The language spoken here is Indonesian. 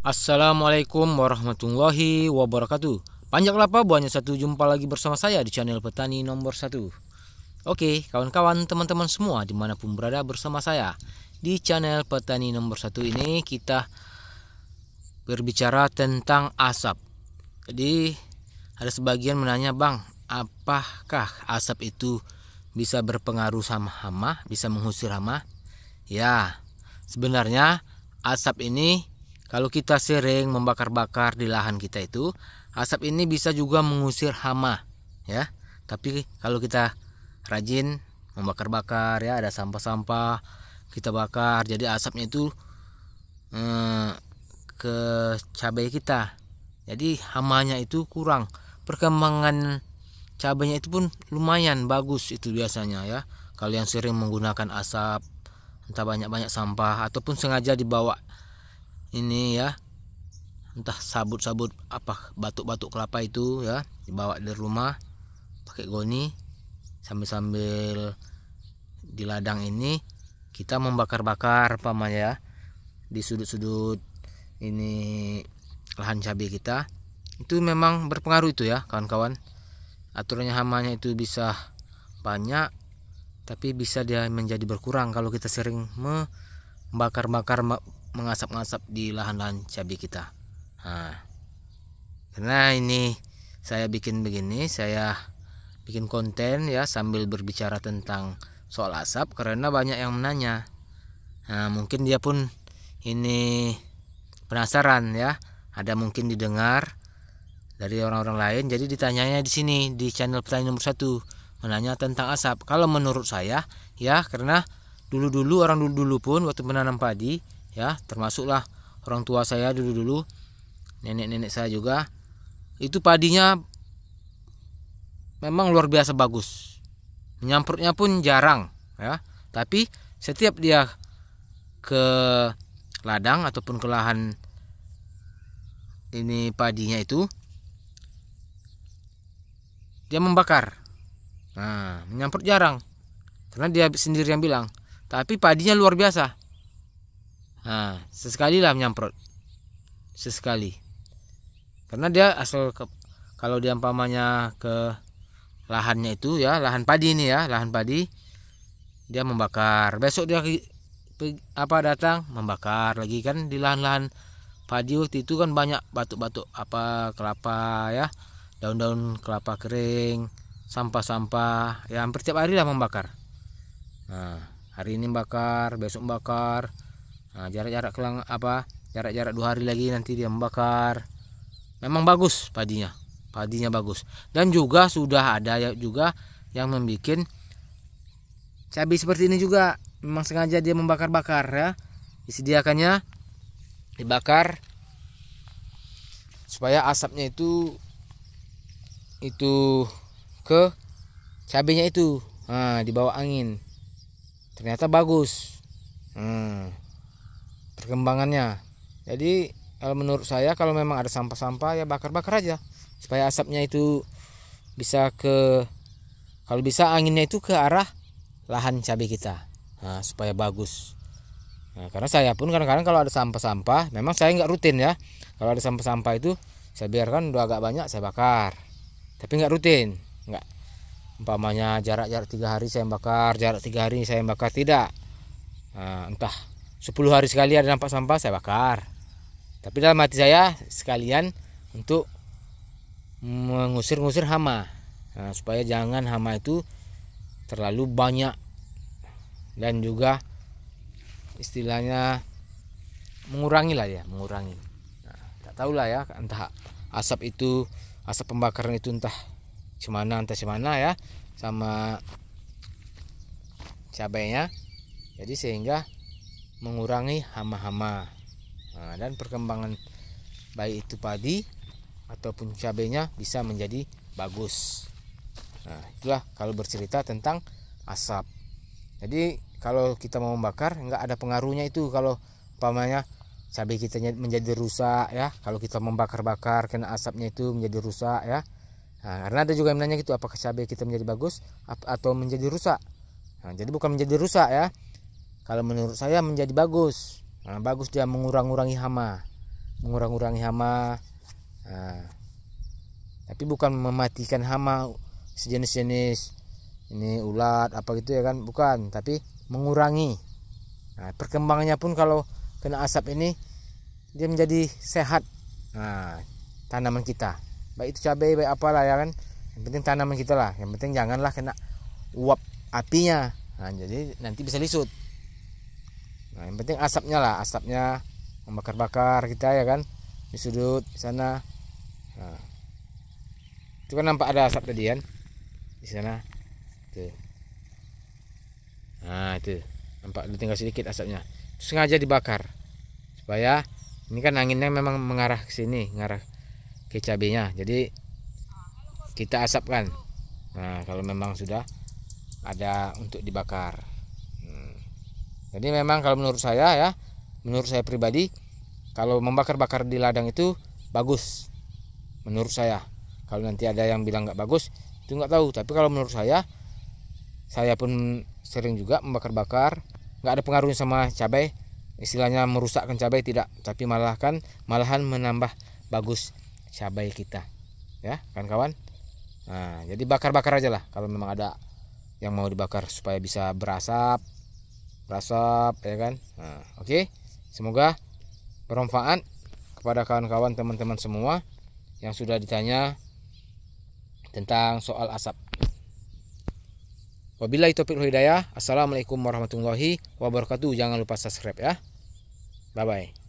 Assalamualaikum warahmatullahi wabarakatuh. Panjang kelapa buahnya satu, jumpa lagi bersama saya di channel Petani Nomor 1. Oke, kawan-kawan, teman-teman semua dimanapun berada, bersama saya di channel Petani Nomor 1 ini kita berbicara tentang asap. Jadi ada sebagian menanya, Bang, apakah asap itu bisa berpengaruh sama hama, bisa mengusir hama? Ya, sebenarnya asap ini kalau kita sering membakar-bakar di lahan kita itu, asap ini bisa juga mengusir hama, ya. Tapi kalau kita rajin membakar-bakar, ya, ada sampah-sampah kita bakar, jadi asapnya itu ke cabai kita. Jadi hamanya itu kurang. Perkembangan cabainya itu pun lumayan bagus itu biasanya, ya. Kalau yang sering menggunakan asap, entah banyak-banyak sampah ataupun sengaja dibawa ini, ya, entah sabut-sabut apa, batuk-batuk kelapa itu, ya, dibawa dari rumah pakai goni, sambil di ladang ini kita membakar-bakar paman, ya, di sudut-sudut ini lahan cabai kita. Itu memang berpengaruh itu, ya, kawan-kawan. Aturannya hamanya itu bisa banyak, tapi bisa dia menjadi berkurang kalau kita sering membakar-bakar, mengasap-ngasap di lahan-lahan cabai kita. Nah, karena ini saya bikin begini, saya bikin konten, ya, sambil berbicara tentang soal asap karena banyak yang menanya. Nah, mungkin dia pun ini penasaran, ya, ada mungkin didengar dari orang-orang lain, jadi ditanyanya di sini di channel Petani Nomor 1, menanya tentang asap. Kalau menurut saya, ya, karena dulu-dulu orang dulu-dulu pun waktu menanam padi, ya, termasuklah orang tua saya dulu-dulu, nenek-nenek saya juga, itu padinya memang luar biasa bagus, menyamprotnya pun jarang, ya, tapi setiap dia ke ladang ataupun ke lahan ini padinya itu dia membakar. Nah, menyamprot jarang karena dia sendiri yang bilang, tapi padinya luar biasa. Nah, sesekali lah menyemprot, sesekali, karena dia kalau dia umpamanya ke lahannya itu, ya, lahan padi ini, ya, lahan padi, dia membakar, besok dia datang membakar lagi, kan di lahan-lahan padi waktu itu kan banyak batuk-batuk apa kelapa, ya, daun-daun kelapa kering, sampah-sampah, ya, hampir tiap hari lah membakar. Nah, hari ini bakar, besok bakar. Nah, jarak-jarak jarak-jarak 2 hari lagi nanti dia membakar. Memang bagus padinya bagus. Dan juga sudah ada juga yang membuat cabai seperti ini juga, memang sengaja dia membakar-bakar, ya, disediakannya dibakar supaya asapnya itu ke cabainya itu, nah, dibawa angin, ternyata bagus perkembangannya. Jadi kalau menurut saya, kalau memang ada sampah-sampah, ya, bakar-bakar aja supaya asapnya itu bisa kalau bisa anginnya itu ke arah lahan cabai kita, nah, supaya bagus. Nah, karena saya pun kadang-kadang kalau ada sampah-sampah, memang saya nggak rutin, ya, kalau ada sampah-sampah itu saya biarkan udah agak banyak saya bakar, tapi nggak rutin, nggak umpamanya jarak-jarak 3 hari saya bakar, jarak 3 hari saya bakar, tidak. Nah, entah 10 hari sekali ada nampak sampah saya bakar, tapi dalam hati saya sekalian untuk mengusir-ngusir hama, nah, supaya jangan hama itu terlalu banyak dan juga istilahnya mengurangi lah, ya, mengurangi. Nah, tak tahu lah, ya, entah asap pembakaran itu entah cemana ya sama cabainya, jadi sehingga mengurangi hama-hama. Nah, dan perkembangan baik itu padi ataupun cabainya bisa menjadi bagus. Nah, itulah kalau bercerita tentang asap. Jadi kalau kita mau membakar, nggak ada pengaruhnya itu kalau umpamanya cabai kita menjadi rusak, ya, kalau kita membakar-bakar kena asapnya itu menjadi rusak, ya. Nah, karena ada juga yang menanya gitu, apakah cabai kita menjadi bagus atau menjadi rusak. Nah, jadi bukan menjadi rusak, ya. Kalau menurut saya menjadi bagus. Nah, bagus dia mengurangi hama. mengurangi hama. Nah, tapi bukan mematikan hama sejenis-jenis ini ulat apa gitu ya kan, bukan, tapi mengurangi. Nah, perkembangannya pun kalau kena asap ini dia menjadi sehat. Nah, tanaman kita, baik itu cabai baik apalah ya kan, yang penting tanaman kita lah, yang penting janganlah kena uap apinya. Nah, jadi nanti bisa lisut. Nah, yang penting asapnya lah, asapnya membakar-bakar kita ya kan, di sudut di sana. Nah, itu kan nampak ada asap tadi kan di sana tuh. Nah, itu nampak tinggal sedikit asapnya, itu sengaja dibakar supaya ini kan anginnya memang mengarah ke sini, mengarah ke cabenya, jadi kita asapkan. Nah, kalau memang sudah ada untuk dibakar. Jadi memang kalau menurut saya ya, menurut saya pribadi, kalau membakar-bakar di ladang itu bagus menurut saya. Kalau nanti ada yang bilang nggak bagus, itu nggak tahu, tapi kalau menurut saya pun sering juga membakar-bakar, nggak ada pengaruhnya sama cabai, istilahnya merusakkan cabai tidak, tapi malahan menambah bagus cabai kita ya kan kawan. Nah, jadi bakar-bakar aja lah kalau memang ada yang mau dibakar supaya bisa berasap ya kan. Nah, oke. Semoga bermanfaat kepada kawan-kawan teman-teman semua yang sudah ditanya tentang soal asap. Wabillahi taufiq wal hidayah. Assalamualaikum warahmatullahi wabarakatuh. Jangan lupa subscribe ya. Bye bye.